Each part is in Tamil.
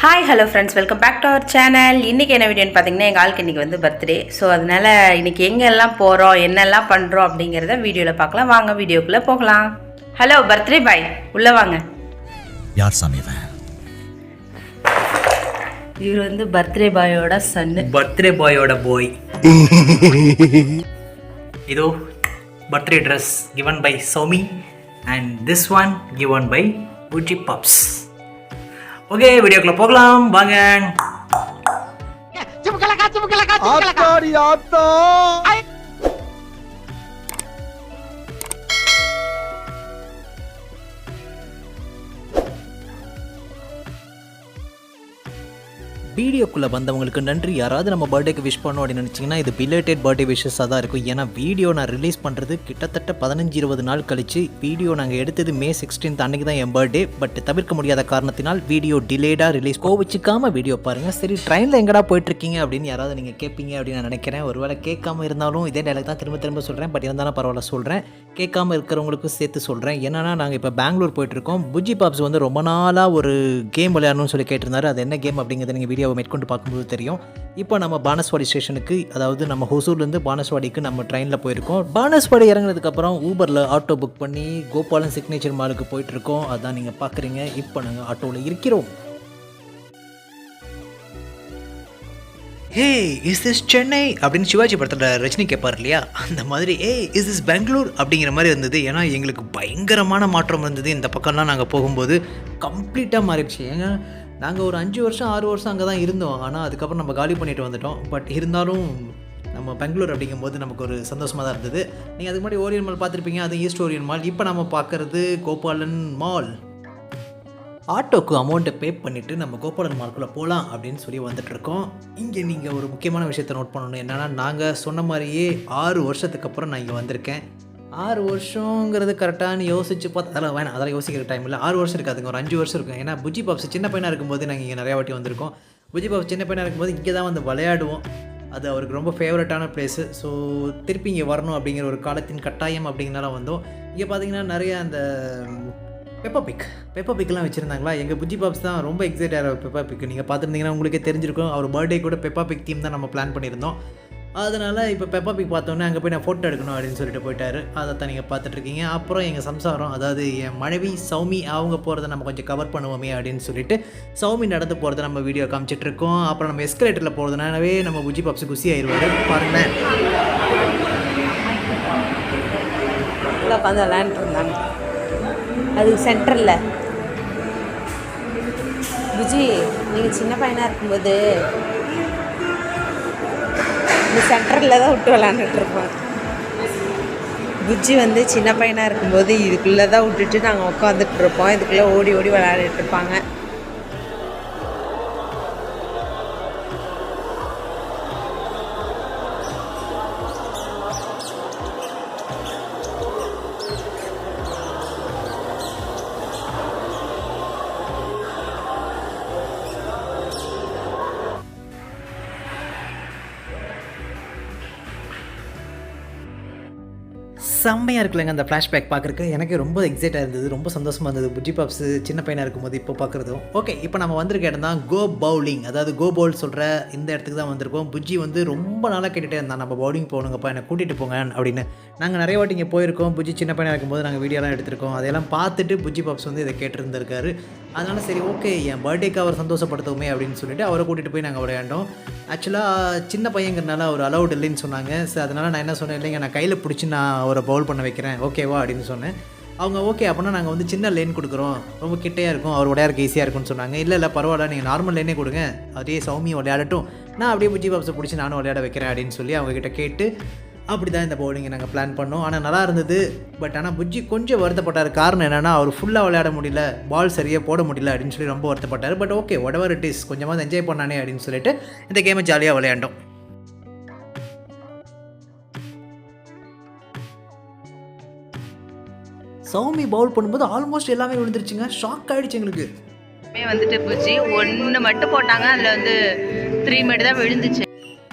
Hi hello friends, welcome back to our channel. இன்றைக்கி என்ன வீடியோன்னு பார்த்தீங்கன்னா, எங்கள் ஆளுக்கு இன்றைக்கி வந்து பர்த்டே. ஸோ அதனால் இன்றைக்கி எங்கெல்லாம் போகிறோம், என்னெல்லாம் பண்ணுறோம் அப்படிங்கிறத வீடியோவில் பார்க்கலாம். வாங்க வீடியோக்குள்ளே போகலாம். ஹலோ பர்த்டே பாய், உள்ளே வாங்க. யார் சாமி இவன்? இவர் வந்து பர்த்டே பாயோட சன்னு. பர்த்டே பாயோட பாய். இதோ birthday dress given by Soumi and this one given by Buji Pups. Okay, வீடியோக்குள்ள போகலாம் வாங்க. ஆத்தாடி ஆத்தா. வீடியோக்குள்ளே வந்தவங்களுக்கு நன்றி. யாராவது நம்ம பர்த்டேக்கு விஷ் பண்ணோம் அப்படின்னு நினச்சிங்கன்னா இது பிலேட்டட் பர்த்டே விஷஸாக தான் இருக்கும். ஏன்னா வீடியோ நான் ரிலீஸ் பண்ணுறது கிட்டத்தட்ட 15-20 நாள் கழிச்சு. வீடியோ நாங்கள் எடுத்தது May 16 அன்றைக்கி தான் என் பர்த்டே. பட் தவிர்க்க முடியாத காரணத்தினால் வீடியோ டிலேடாக ரிலீஸ். கோவிச்சிக்காமல் வீடியோ பாருங்கள். சரி, ட்ரெயினில் எங்கடா போயிட்டுருக்கீங்க அப்படின்னு யாராவது நீங்கள் கேட்பீங்க அப்படின்னு நான் நினைக்கிறேன். ஒருவேளை கேட்காம இருந்தாலும் இதே டைலாக் தான் திரும்ப சொல்கிறேன். பட் இருந்தாலும் பரவாயில்ல சொல்கிறேன். கேட்காம இருக்கிறவங்களுக்கும் சேர்த்து சொல்கிறேன். என்னன்னா, நாங்கள் இப்போ பெங்களூர் போயிட்டுருக்கோம். புஜி பாப்ஸ் வந்து ரொம்ப நாளாக ஒரு கேம் விளையாடணும்னு சொல்லி கேட்டிருந்தாரு. அது என்ன கேம் அப்படிங்கிறத நீங்கள் வீடியோவை மேற்கொண்டு பார்க்கும்போது தெரியும். இப்போ நம்ம பானஸ்வாடி ஸ்டேஷனுக்கு, அதாவது நம்ம ஹொசூர்லேருந்து பானஸ்வாடிக்கு நம்ம ட்ரெயினில் போயிருக்கோம். பானஸ்வாடி இறங்கினதுக்கப்புறம் ஊபரில் ஆட்டோ புக் பண்ணி கோபாலன் சிக்னேச்சர் மாலுக்கு போயிட்டுருக்கோம். அதான் நீங்கள் பார்க்குறீங்க. இப்போ நாங்கள் ஆட்டோவில் இருக்கிறோம். ஹே, இஸ் திஸ் சென்னை அப்படின்னு சிவாஜி படத்தில் ரஜினி கேட்பார் இல்லையா, அந்த மாதிரி இஸ் திஸ் பெங்களூர் அப்படிங்கிற மாதிரி இருந்தது. ஏன்னா எங்களுக்கு பயங்கரமான மாற்றம் இருந்தது. இந்த பக்கம்லாம் நாங்கள் போகும்போது கம்ப்ளீட்டாக மாறிடுச்சு. ஏங்க, நாங்கள் ஒரு 5 வருஷம் 6 வருஷம் அங்கே தான் இருந்தோம். ஆனால் அதுக்கப்புறம் நம்ம காலி பண்ணிட்டு வந்துட்டோம். பட் இருந்தாலும் நம்ம பெங்களூர் அப்படிங்கும்போது நமக்கு ஒரு சந்தோஷமாக தான் இருந்தது. நீங்கள் அதுக்கு முன்னாடி ஓரியன் மால் பார்த்துருப்பீங்க, அது ஈஸ்ட் ஓரியன் மால். இப்போ நம்ம பார்க்குறது கோபாலன் மால். ஆட்டோக்கு அமௌண்ட்டை பே பண்ணிவிட்டு நம்ம கோபாலன் மார்க்குள்ளே போகலாம் அப்படின்னு சொல்லி வந்துட்டுருக்கோம். இங்கே நீங்கள் ஒரு முக்கியமான விஷயத்தை நோட் பண்ணணும். என்னென்னா, நாங்கள் சொன்ன மாதிரியே 6 வருஷத்துக்கு அப்புறம் நான் இங்கே வந்திருக்கேன். 6 வருஷங்கிறது கரெக்டானு யோசிச்சு பார்த்து அதெல்லாம் யோசிக்கிற டைம் இல்லை. 6 வருஷம் இருக்காதுங்க, ஒரு 5 வருஷம் இருக்கும். ஏன்னா புஜி பாப்ஸ் சின்ன பையனாக இருக்கும்போது நாங்கள் இங்கே நிறையா வாட்டி வந்திருக்கோம். புஜி பாப்ஸ் சின்ன பையனாக இருக்கும்போது இங்கே தான் வந்து விளையாடுவோம். அது அவருக்கு ரொம்ப ஃபேவரட்டான பிளேஸு. ஸோ திருப்பி இங்கே வரணும் அப்படிங்கிற ஒரு காலத்தின் கட்டாயம் அப்படிங்கிறனால வந்தோம். இங்கே பார்த்தீங்கன்னா நிறைய அந்த பெப்பா பிக்லாம் வச்சுருந்தாங்களா. எங்கள் புஜி பாப்ஸ் தான் ரொம்ப எக்ஸைட் ஆகிற பெப்பா பிக். நீங்கள் பார்த்துருந்தீங்கன்னா உங்களுக்கே தெரிஞ்சிருக்கும். அவர் பர்த்டே கூட பெப்பா பிக் தீம் தான் நம்ம பிளான் பண்ணியிருந்தோம். அதனால் இப்போ பெப்பா பிக் பார்த்தோன்னே அங்கே போய் நான் ஃபோட்டோ எடுக்கணும் அப்படின்னு சொல்லிட்டு போயிட்டார். அதைத்தான் நீங்கள் பார்த்துட்ருக்கீங்க. அப்புறம் எங்கள் சம்சாரம், அதாவது என் மனைவி சௌமி, அவங்க போகிறத நம்ம கொஞ்சம் கவர் பண்ணுவோமே அப்படின்னு சொல்லிட்டு சௌமி நடந்து போகிறத நம்ம வீடியோ காமிச்சிட்ருக்கோம். அப்புறம் நம்ம எஸ்கலேட்டரில் போகிறதுனாவே நம்ம புஜி பாப்ஸ் குசி ஆயிடுவார். பாருங்கள், உட்காந்து விளையாண்டுருந்தாங்க. அது சென்டரில். புஜி, நீங்கள் சின்ன பையனாக இருக்கும்போது இந்த சென்டரில் தான் விட்டு விளாண்டுட்ருப்போம். புஜ்ஜி வந்து சின்ன பையனாக இருக்கும்போது இதுக்குள்ளே தான் விட்டுட்டு நாங்கள் உட்காந்துட்ருப்போம். இதுக்குள்ளே ஓடி ஓடி விளையாடிட்டுருப்பாங்க. செம்மையாக இருக்குல்லங்க அந்த ஃப்ளாஷ்பேக் பார்க்குறக்கு. எனக்கு ரொம்ப எக்ஸைட்டாக இருந்தது, ரொம்ப சந்தோஷமாக இருந்தது. புஜி பாப்ஸ் சின்ன பையனாக இருக்கும்போது இப்போ பார்க்குறதும். ஓகே, இப்போ நம்ம வந்திருக்க இடம் தான் கோ பவுலிங், அதாவது கோ பவுல் சொல்கிற இந்த இடத்துக்கு தான் வந்திருக்கோம். புஜி வந்து ரொம்ப நாளாக கேட்டுகிட்டே இருந்தான், நம்ம பவுலிங் போகணுங்கப்பா, என்னை கூட்டிகிட்டு போங்க அப்படின்னு. நாங்கள் நிறைய வாட்டி இங்கே போயிருக்கோம். புஜி சின்ன பையனாக இருக்கும்போது நாங்கள் வீடியோலாம் எடுத்திருக்கோம். அதையெல்லாம் பார்த்துட்டு புஜி பாப்ஸ் வந்து இதை கேட்டுருந்துருக்காரு. அதனால் சரி, ஓகே, என் பர்த்டேக்கு அவர் சந்தோஷப்படுத்துவோமே அப்படின்னு சொல்லிட்டு அவரை கூட்டிகிட்டு போய் நாங்கள் விளையாண்டோம். ஆக்சுவலாக சின்ன பையங்கிறனால அவர் அலவுட் இல்லைன்னு சொன்னாங்க. ஸோ அதனால் நான் என்ன சொன்னேன், இல்லைங்க, நான் கையில் பிடிச்சி நான் அவரை பவுல் பண்ண வைக்கிறேன், ஓகேவா அப்படின்னு சொன்னேன். அவங்க ஓகே அப்படின்னா நாங்கள் வந்து சின்ன லேன் கொடுக்குறோம், ரொம்ப கிட்டையாக இருக்கும், அவர் விளையாடுறதுக்கு ஈஸியாக இருக்கும்னு சொன்னாங்க. இல்லை பரவாயில்ல, நீங்கள் நார்மல் லேனே கொடுங்க, அதே சௌமியை விளையாடட்டும், நான் அப்படியே புஜி பாப்ஸை பிடிச்சி நானும் விளையாட வைக்கிறேன் அப்படின்னு சொல்லி அவங்ககிட்ட கேட்டு அப்படி தான் இந்த பவுலிங்கை நாங்கள் பிளான் பண்ணோம். ஆனால் நல்லா இருந்தது. பட் ஆனால் புஜ்ஜி கொஞ்சம் வருத்தப்பட்டார். காரணம் என்னென்னா, அவர் ஃபுல்லாக விளையாட முடியல, பால் சரியாக போட முடியல அப்படின்னு சொல்லி ரொம்ப வருத்தப்பட்டார். But okay, whatever it is, கொஞ்சமாக என்ஜாய் பண்ணானே அப்படின்னு சொல்லிட்டு இந்த கேமை ஜாலியாக விளையாண்டோம். சௌமி பவுல் பண்ணும்போது ஆல்மோஸ்ட் எல்லாமே விழுந்துருச்சுங்க. ஷாக் ஆகிடுச்சு எங்களுக்கு. வந்துட்டு புஜ்ஜி ஒன்று மட்டும் போட்டாங்க, அதில் வந்து 3 மட்டும் தான் விழுந்துச்சு.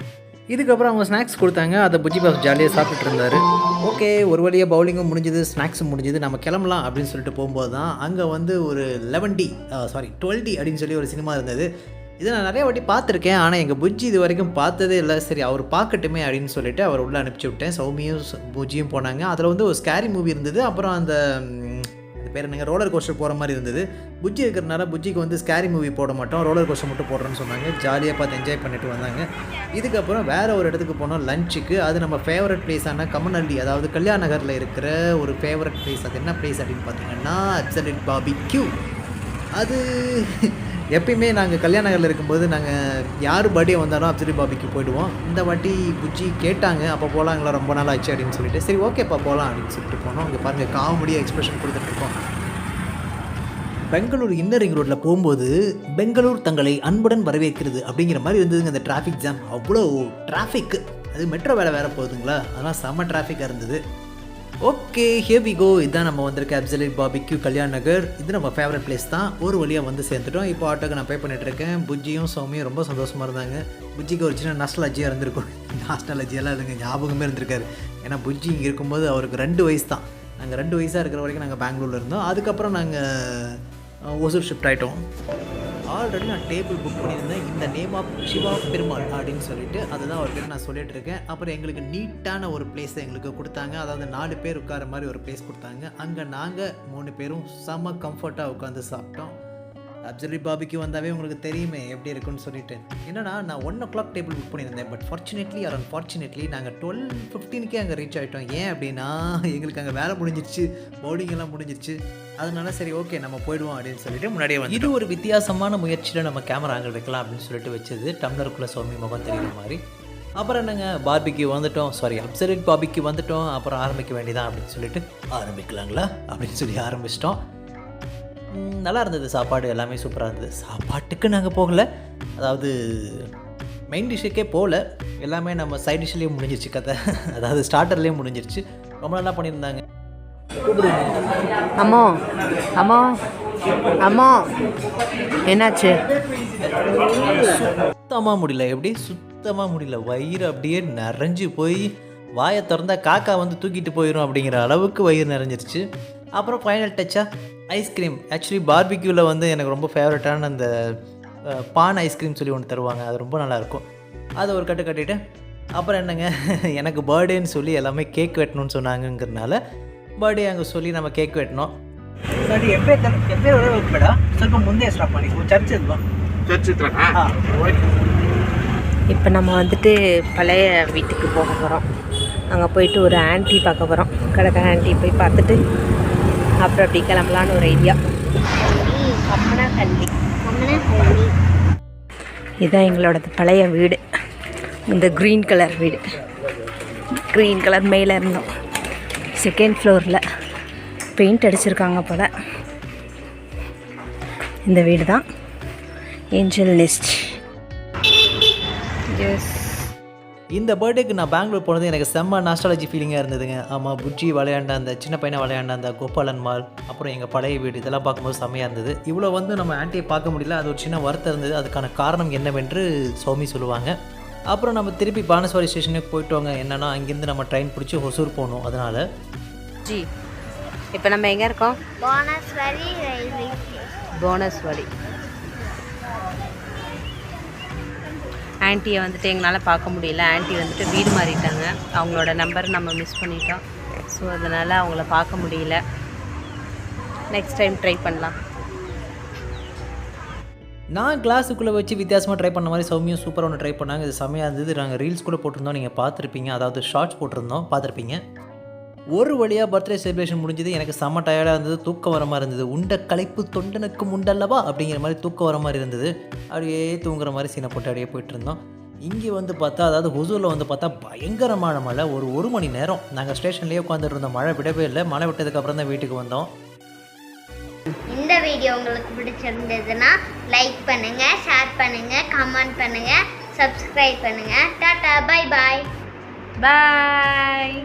இதுக்கப்புறம் அவங்க ஸ்நாக்ஸ் கொடுத்தாங்க. அதை புஜ்ஜி பாப்ஸ் ஜாலியாக சாப்பிட்டுட்டு இருந்தார். ஓகே, ஒரு வழியாக பவுலிங்கும் முடிஞ்சுது, ஸ்நாக்ஸும் முடிஞ்சுது, நம்ம கிளம்பலாம் அப்படின்னு சொல்லிட்டு போகும்போது தான் அங்கே வந்து ஒரு 12D அப்படின்னு சொல்லி ஒரு சினிமா இருந்தது. இதை நான் நிறைய வாட்டி பார்த்துருக்கேன், ஆனால் எங்கள் புஜ்ஜி இது வரைக்கும் பார்த்ததே இல்லை. சரி அவர் பார்க்கட்டுமே அப்படின்னு சொல்லிட்டு அவர் உள்ளே அனுப்பிச்சி விட்டேன். சௌமியும் புஜ்ஜியும் போனாங்க. அதில் வந்து ஒரு ஸ்கேரி மூவி இருந்தது. அப்புறம் அந்த பேர் என்னங்க, ரோலர் கோஸ்டர் போகிற மாதிரி இருந்தது. புஜ்ஜி இருக்கிறனால புஜ்ஜிக்கு வந்து ஸ்கேரி மூவி போட மாட்டோம், ரோலர் கோஸ்டர் மட்டும் போடுறோன்னு சொன்னாங்க. ஜாலியாக பார்த்து என்ஜாய் பண்ணிட்டு வந்தாங்க. இதுக்கப்புறம் வேறு ஒரு இடத்துக்கு போனோம் லஞ்சுக்கு. அது நம்ம ஃபேவரட் பிளேஸான கமநல்லி, அதாவது கல்யாண நகரில் இருக்கிற ஒரு ஃபேவரட் பிளேஸ். அது என்ன பிளேஸ் அப்படின்னு பார்த்தீங்கன்னா அப்சல்யூட் பார்பிக்யூ. அது எப்பயுமே நாங்கள் கல்யாண நகரில் இருக்கும்போது நாங்கள் யார் பர்த்டே வந்தாலும் அப்சல்யூட் பார்பிக்யூ போயிடுவோம். இந்த வாட்டி புஜ்ஜி கேட்டாங்க, அப்போ போகலாங்களா, ரொம்ப நாள் ஆச்சு அப்படின்னு சொல்லிட்டு, சரி ஓகேப்பா போகலாம் அப்படின்னு சொல்லிட்டு போனோம். இங்கே பாருங்கள், காமெடியாக எக்ஸ்பிரஷன் கொடுத்துட்ருக்கோம். பெங்களூர் இன்னர் ரிங் ரோட்டில் போகும்போது பெங்களூர் தங்களை அன்புடன் வரவேற்கிறது அப்படிங்கிற மாதிரி இருந்ததுங்க அந்த டிராஃபிக் ஜாம். அவ்வளோ டிராஃபிக், அது மெட்ரோ வேறு போகுதுங்களா, அதெல்லாம் செம்ம டிராஃபிக்காக இருந்தது. Okay, here we go. இதுதான் நம்ம வந்திருக்க அப்சல்யூட் பார்பிக்யூ கல்யாண் நகர். இது நம்ம ஃபேவரட் பிளேஸ் தான். ஒரு வழியாக வந்து சேர்ந்துட்டோம். இப்போ ஆட்டோக்கு நான் பே பண்ணிட்டுருக்கேன். புஜ்ஜியும் சௌமியும் ரொம்ப சந்தோஷமாக இருந்தாங்க. புஜ்ஜிக்கு ஒரு சின்ன நாஸ்டாலஜியாக இருந்திருக்கும். நாஸ்டாலஜியெல்லாம் இல்லைங்க, ஞாபகமே இருந்திருக்காரு. ஏன்னா புஜ்ஜி இங்கே இருக்கும்போது அவருக்கு 2 வயசு தான். நாங்கள் 2 வயசாக இருக்கிற வரைக்கும் நாங்கள் பெங்களூரில் இருந்தோம். அதுக்கப்புறம் நாங்கள் ஒசூர் ஷிஃப்ட் ஆகிட்டோம். ஆல்ரெடி நான் டேபிள் புக் பண்ணியிருந்தேன், இந்த நேம் ஆஃப் சிவா பெருமாள் அப்படின்னு சொல்லிட்டு. அதுதான் அவர்கிட்ட நான் சொல்லிட்டு இருக்கேன். அப்புறம் எங்களுக்கு நீட்டான ஒரு பிளேஸை எங்களுக்கு கொடுத்தாங்க. அதாவது 4 பேர் உட்கார மாதிரி ஒரு பிளேஸ் கொடுத்தாங்க. அங்கே நாங்கள் 3 பேரும் செம்ம கம்ஃபர்ட்டாக உட்காந்து சாப்பிட்டோம். அப்சல்யூட் பார்பிக்யூ வந்தாவே உங்களுக்கு தெரியுமே எப்படி இருக்குன்னு சொல்லிட்டு. என்னன்னா, நான் 1 o'clock டேபிள் புக் பண்ணியிருந்தேன். பட் ஃபார்ச்சுனேட்லி ஆர் அன்ஃபார்ச்சுனேட்லி நாங்கள் 12:15 அங்கே ரீச் ஆகிட்டோம். ஏன் அப்படின்னா, எங்களுக்கு அங்கே வேலை முடிஞ்சிருச்சு, பவுலிங் எல்லாம் முடிஞ்சிருச்சு. அதனால சரி ஓகே நம்ம போயிடுவோம் அப்படின்னு சொல்லிட்டு முன்னாடியே வந்து, இது ஒரு வித்தியாசமான முயற்சியில் நம்ம கேமரா ஆங்கிள் வைக்கலாம் அப்படின்னு சொல்லிட்டு வச்சது. டம்ளருக்குள்ளே சௌமி முகம் தெரியுற மாதிரி. அப்புறம் என்னங்க, பார்பிக்யூ வந்துட்டோம், சாரி அப்சல்யூட் பார்பிக்யூ வந்துட்டோம். அப்புறம் ஆரம்பிக்க வேண்டியதான் அப்படின்னு சொல்லிட்டு, ஆரம்பிக்கலாங்களா அப்படின்னு சொல்லி ஆரம்பிச்சிட்டோம். நல்லா இருந்தது, சாப்பாடு எல்லாமே சூப்பராக இருந்தது. சாப்பாட்டுக்கு நாங்கள் போகலை, அதாவது மெயின் டிஷ்ஷுக்கே போகல, எல்லாமே நம்ம சைட் டிஷ்லேயே முடிஞ்சிருச்சு கதை. அதாவது ஸ்டார்டர்லேயே முடிஞ்சிருச்சு. ரொம்ப நல்லா பண்ணியிருந்தாங்க. அம்மா அம்மா அம்மா என்னாச்சு? சுத்தமாக முடியல. எப்படி சுத்தமாக முடியல, வயிறு அப்படியே நிறைஞ்சு போய் வாயை திறந்தா காக்கா வந்து தூக்கிட்டு போயிடும் அப்படிங்கிற அளவுக்கு வயிறு நிறைஞ்சிருச்சு. அப்புறம் ஃபைனல் டச்சாக ஐஸ்கிரீம். ஆக்சுவலி பார்பிக்யூவில் வந்து எனக்கு ரொம்ப ஃபேவரட்டான அந்த பான் ஐஸ்கிரீம் சொல்லி ஒன்று தருவாங்க, அது ரொம்ப நல்லாயிருக்கும். அதை ஒரு கட்டு கட்டிட்டு அப்புறம் என்னங்க, எனக்கு பர்த்டேன்னு சொல்லி எல்லாமே கேக் வெட்டணும்னு சொன்னாங்கங்கிறதுனால பர்த்டே அங்கே சொல்லி நம்ம கேக் வெட்டினோம். ಸ್ವಲ್ಪ ಮುಂದೆ ಸ್ಟಾಪ್ ಮಾಡಿ ಚರ್ಚ್ ಇಲ್ವಾ? ಚರ್ಚ್ ಇತ್ರ. இப்போ நம்ம வந்துட்டு பழைய வீட்டுக்கு போக போகிறோம். அங்கே போயிட்டு ஒரு ஆன்ட்டி பார்க்க போகிறோம். கடற்க ஆன்ட்டி போய் பார்த்துட்டு அப்புறம் அப்படி கிளம்பலான்னு ஒரு ஐடியா. கம்மனஹள்ளி. இதுதான் எங்களோடது பழைய வீடு. இந்த க்ரீன் கலர் வீடு, க்ரீன் கலர் மேலே இருந்தோம். 2nd ஃப்ளோரில் பெயிண்ட் அடிச்சிருக்காங்க போல். இந்த வீடு தான் ஏஞ்சல் நெஸ்ட். எஸ், இந்த பர்த்டேக்கு நான் பெங்களூர் போனது எனக்கு செம்ம நாஸ்டாலஜி ஃபீலிங்காக இருந்ததுங்க. ஆமாம், புஜ்ஜி விளையாண்ட அந்த சின்ன பையனை விளையாண்ட அந்த கோபாலன் மால், அப்புறம் எங்கள் பழைய வீடு, இதெல்லாம் பார்க்கும்போது செம்மையாக இருந்தது. இவ்வளோ வந்து நம்ம ஆன்ட்டியை பார்க்க முடியல, அது ஒரு சின்ன வருத்தம் இருந்தது. அதுக்கான காரணம் என்னவென்று சௌமி சொல்லுவாங்க. அப்புறம் நம்ம திருப்பி பானஸ்வாடி ஸ்டேஷனுக்கு போயிட்டோங்க. என்னென்னா, அங்கேருந்து நம்ம ட்ரெயின் பிடிச்சி ஒசூர் போகணும். அதனால் ஜி இப்போ நம்ம எங்கே இருக்கோம்? போனஸ்வாடி ரயில்வே ஸ்டேஷன். போனஸ்வாடி. ஆன்ட்டியை வந்துட்டு எங்களால் பார்க்க முடியல. ஆன்ட்டி வந்துட்டு வீடு மாறிட்டாங்க. அவங்களோட நம்பர் நம்ம மிஸ் பண்ணிட்டோம். ஸோ அதனால் அவங்கள பார்க்க முடியல. நெக்ஸ்ட் டைம் ட்ரை பண்ணலாம். நான் கிளாஸுக்குள்ளே வச்சு வித்தியாசமாக ட்ரை பண்ண மாதிரி சௌமியும் சூப்பராக ஒன்று ட்ரை பண்ணாங்க. இது செம்மையாக இருந்தது. நாங்கள் ரீல்ஸ் கூட போட்டிருந்தோம், நீங்கள் பார்த்துருப்பீங்க. அதாவது ஷார்ட்ஸ் போட்டிருந்தோம், பார்த்துருப்பீங்க. ஒரு வழியாக பர்த்டே செலிப்ரேஷன் முடிஞ்சது. எனக்கு செம்ம டயர்டாக இருந்தது, தூக்கம் வர மாதிரி இருந்தது. உண்ட களைப்பு தொண்டனுக்கு உண்டல்லவா அப்படிங்கிற மாதிரி தூக்கம் வர மாதிரி இருந்தது. அப்படியே தூங்குற மாதிரி சீனை போட்டு அப்படியே போயிட்டு இருந்தோம். இங்கே வந்து பார்த்தா, அதாவது ஹுசூரில் வந்து பார்த்தா பயங்கரமான மழை. ஒரு மணி நேரம் நாங்கள் ஸ்டேஷன்லேயே உட்காந்துட்டு இருந்தோம். மழை விடவே இல்லை. மழை விட்டதுக்கப்புறம் தான் வீட்டுக்கு வந்தோம். இந்த வீடியோ உங்களுக்கு பிடிச்சிருந்ததுன்னா லைக் பண்ணுங்க, ஷேர் பண்ணுங்க, கமெண்ட் பண்ணுங்க, சப்ஸ்கிரைப் பண்ணுங்க. Tata, bye bye. பாய்.